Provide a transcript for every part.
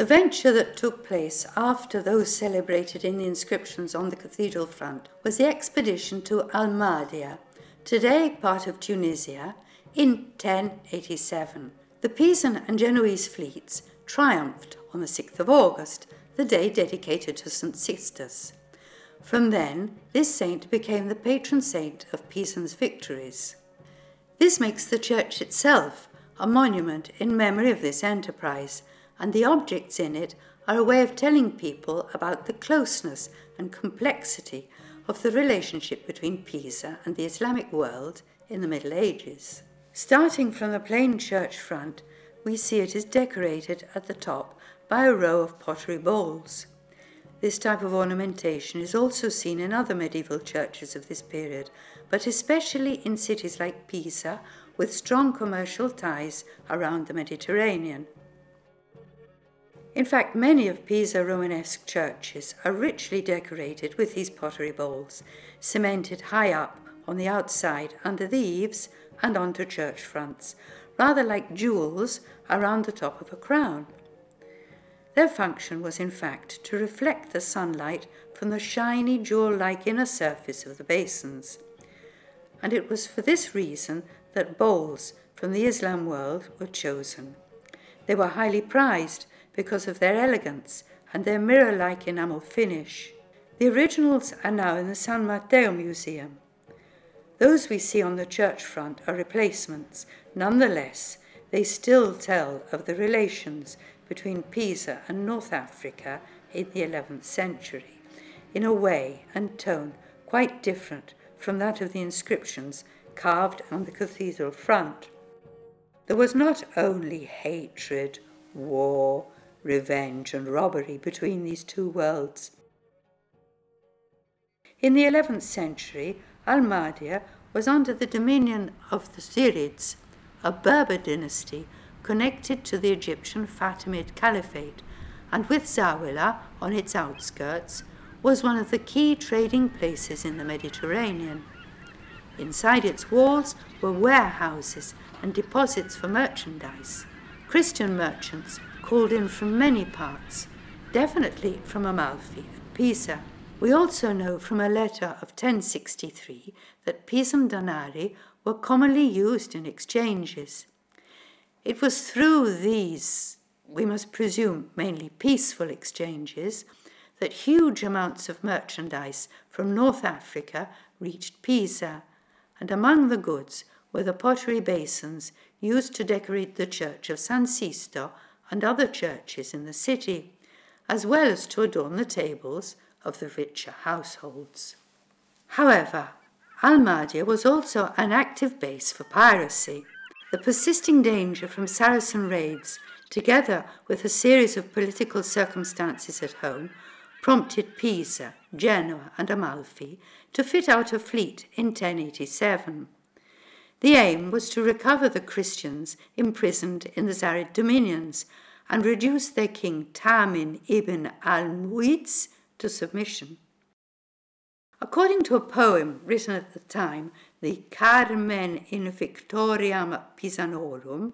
The venture that took place after those celebrated in the inscriptions on the cathedral front was the expedition to Almadia, today part of Tunisia, in 1087. The Pisan and Genoese fleets triumphed on the 6th of August, the day dedicated to St. Sistus. From then, this saint became the patron saint of Pisan's victories. This makes the church itself a monument in memory of this enterprise, and the objects in it are a way of telling people about the closeness and complexity of the relationship between Pisa and the Islamic world in the Middle Ages. Starting from the plain church front, we see it is decorated at the top by a row of pottery bowls. This type of ornamentation is also seen in other medieval churches of this period, but especially in cities like Pisa, with strong commercial ties around the Mediterranean. In fact, many of Pisa Romanesque churches are richly decorated with these pottery bowls, cemented high up on the outside under the eaves and onto church fronts, rather like jewels around the top of a crown. Their function was in fact to reflect the sunlight from the shiny jewel-like inner surface of the basins. And it was for this reason that bowls from the Islam world were chosen. They were highly prized because of their elegance and their mirror-like enamel finish. The originals are now in the San Matteo Museum. Those we see on the church front are replacements. Nonetheless, they still tell of the relations between Pisa and North Africa in the 11th century, in a way and tone quite different from that of the inscriptions carved on the cathedral front. There was not only hatred, war, revenge and robbery between these two worlds. In the 11th century, Almadia was under the dominion of the Zirids, a Berber dynasty connected to the Egyptian Fatimid Caliphate, and with Zawila on its outskirts, was one of the key trading places in the Mediterranean. Inside its walls were warehouses and deposits for merchandise. Christian merchants called in from many parts, definitely from Amalfi and Pisa. We also know from a letter of 1063 that Pisan danari were commonly used in exchanges. It was through these, we must presume mainly peaceful exchanges, that huge amounts of merchandise from North Africa reached Pisa, and among the goods were the pottery basins used to decorate the church of S.Sisto and other churches in the city, as well as to adorn the tables of the richer households. However, Almadia was also an active base for piracy. The persisting danger from Saracen raids, together with a series of political circumstances at home, prompted Pisa, Genoa and Amalfi to fit out a fleet in 1087. The aim was to recover the Christians imprisoned in the Zarid dominions and reduce their king Tamin ibn al-Muiz to submission. According to a poem written at the time, the Carmen in Victoriam Pisanorum,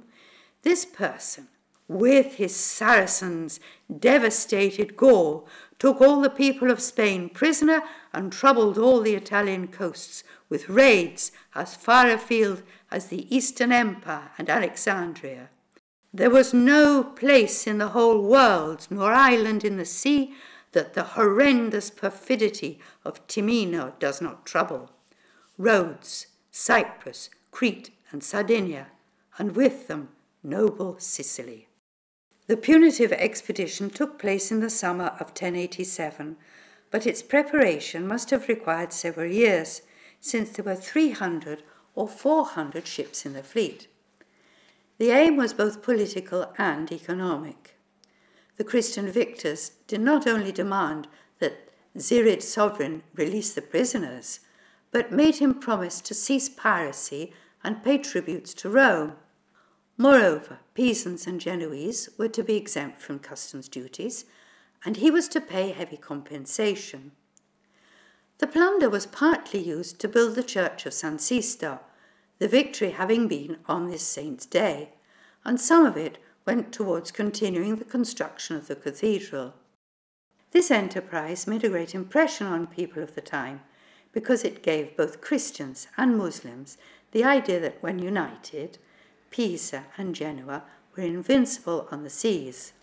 this person, with his Saracens, devastated Gaul, took all the people of Spain prisoner and troubled all the Italian coasts with raids as far afield as the Eastern Empire and Alexandria. There was no place in the whole world, nor island in the sea, that the horrendous perfidy of Timino does not trouble. Rhodes, Cyprus, Crete, and Sardinia, and with them noble Sicily. The punitive expedition took place in the summer of 1087, but its preparation must have required several years, since there were 300 or 400 ships in the fleet. The aim was both political and economic. The Christian victors did not only demand that Zirid sovereign release the prisoners, but made him promise to cease piracy and pay tributes to Rome. Moreover, Pisans and Genoese were to be exempt from customs duties, and he was to pay heavy compensation. The plunder was partly used to build the church of S.Sisto, the victory having been on this saint's day, and some of it went towards continuing the construction of the cathedral. This enterprise made a great impression on people of the time because it gave both Christians and Muslims the idea that when united, Pisa and Genoa were invincible on the seas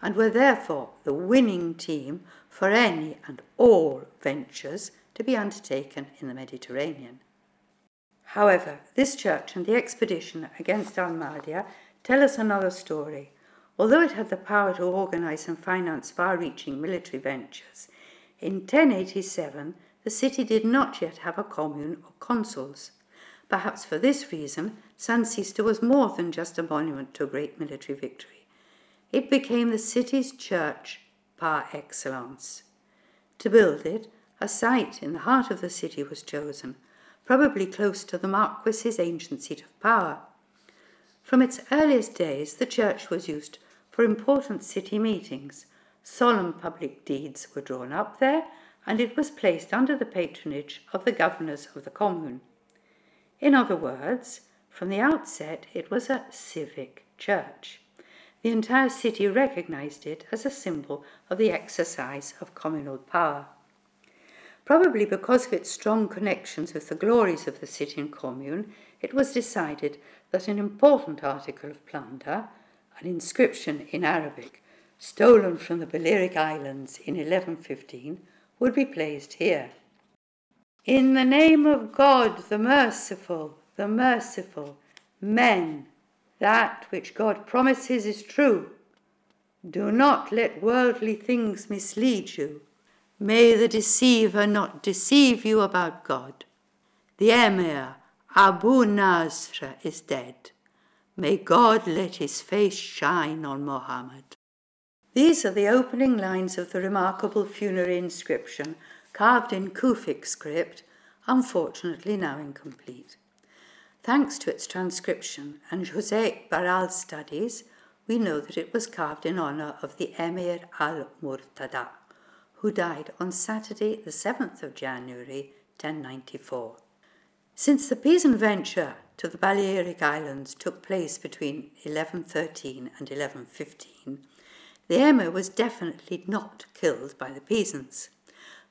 and were therefore the winning team for any and all ventures to be undertaken in the Mediterranean. However, this church and the expedition against Almadia tell us another story. Although it had the power to organize and finance far-reaching military ventures, in 1087 the city did not yet have a commune or consuls. Perhaps for this reason, S.Sisto was more than just a monument to a great military victory. It became the city's church par excellence. To build it, a site in the heart of the city was chosen, probably close to the marquis's ancient seat of power. From its earliest days, the church was used for important city meetings. Solemn public deeds were drawn up there, and it was placed under the patronage of the governors of the commune. In other words, from the outset, it was a civic church. The entire city recognized it as a symbol of the exercise of communal power. Probably because of its strong connections with the glories of the city and commune, it was decided that an important article of plunder, an inscription in Arabic stolen from the Balearic Islands in 1115, would be placed here. In the name of God, the merciful, men, that which God promises is true. Do not let worldly things mislead you. May the deceiver not deceive you about God. The Emir, Abu Nasr, is dead. May God let his face shine on Muhammad. These are the opening lines of the remarkable funerary inscription carved in Kufic script, unfortunately now incomplete. Thanks to its transcription and José Barral's studies, we know that it was carved in honor of the Emir al-Murtada, who died on Saturday, the 7th of January, 1094. Since the Pisan venture to the Balearic Islands took place between 1113 and 1115, the emir was definitely not killed by the Pisans.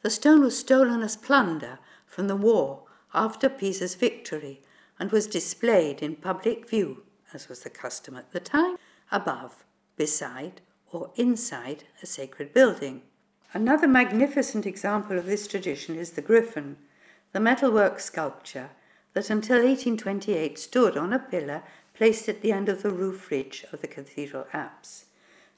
The stone was stolen as plunder from the war after Pisa's victory and was displayed in public view, as was the custom at the time, above, beside, or inside a sacred building. Another magnificent example of this tradition is the griffin, the metalwork sculpture that until 1828 stood on a pillar placed at the end of the roof ridge of the cathedral apse.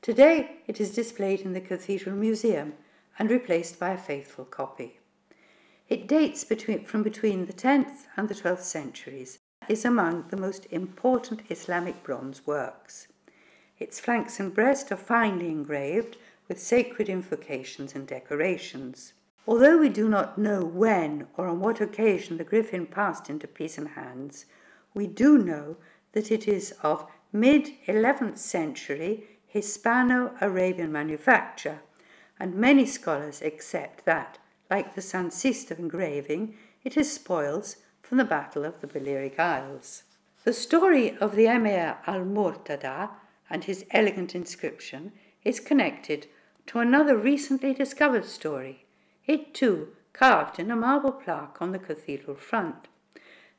Today it is displayed in the Cathedral Museum and replaced by a faithful copy. It dates from between the 10th and the 12th centuries, is among the most important Islamic bronze works. Its flanks and breast are finely engraved with sacred invocations and decorations. Although we do not know when or on what occasion the griffin passed into Pisan hands, we do know that it is of mid-11th century Hispano-Arabian manufacture, and many scholars accept that, like the S.Sisto engraving, it is spoils from the Battle of the Balearic Isles. The story of the Emir al-Murtada and his elegant inscription is connected to another recently discovered story, it too carved in a marble plaque on the cathedral front,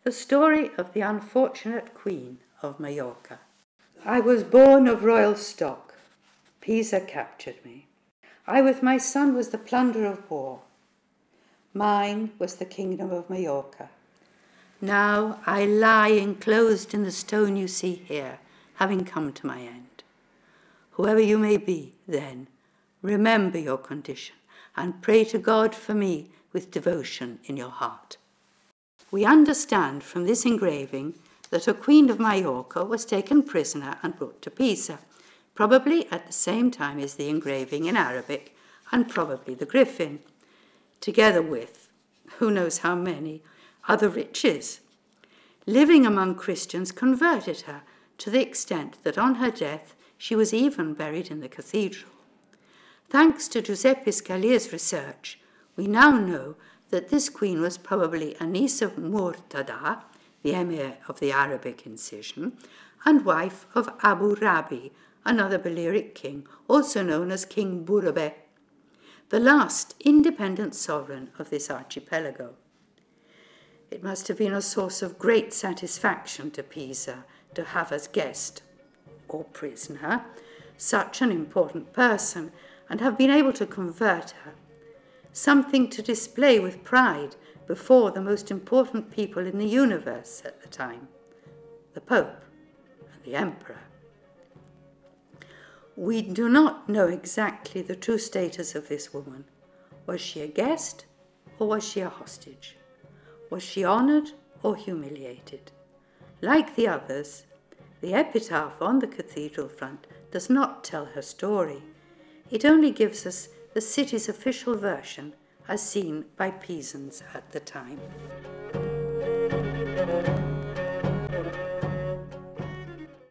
the story of the unfortunate Queen of Majorca. I was born of royal stock. Pisa captured me. I with my son was the plunder of war. Mine was the kingdom of Majorca. Now I lie enclosed in the stone you see here, having come to my end. Whoever you may be, then, remember your condition and pray to God for me with devotion in your heart. We understand from this engraving that a queen of Majorca was taken prisoner and brought to Pisa, probably at the same time as the engraving in Arabic and probably the griffin, together with, who knows how many, other riches. Living among Christians converted her to the extent that on her death she was even buried in the cathedral. Thanks to Giuseppe Scalia's research, we now know that this queen was probably a niece of Murtada, the emir of the Arabic incision, and wife of Abu Rabi, another Balearic king, also known as King Burube, the last independent sovereign of this archipelago. It must have been a source of great satisfaction to Pisa to have as guest, or prisoner, such an important person, and have been able to convert her, something to display with pride before the most important people in the universe at the time, the Pope and the Emperor. We do not know exactly the true status of this woman. Was she a guest or was she a hostage? Was she honored or humiliated? Like the others, the epitaph on the cathedral front does not tell her story. It only gives us the city's official version as seen by Pisans at the time.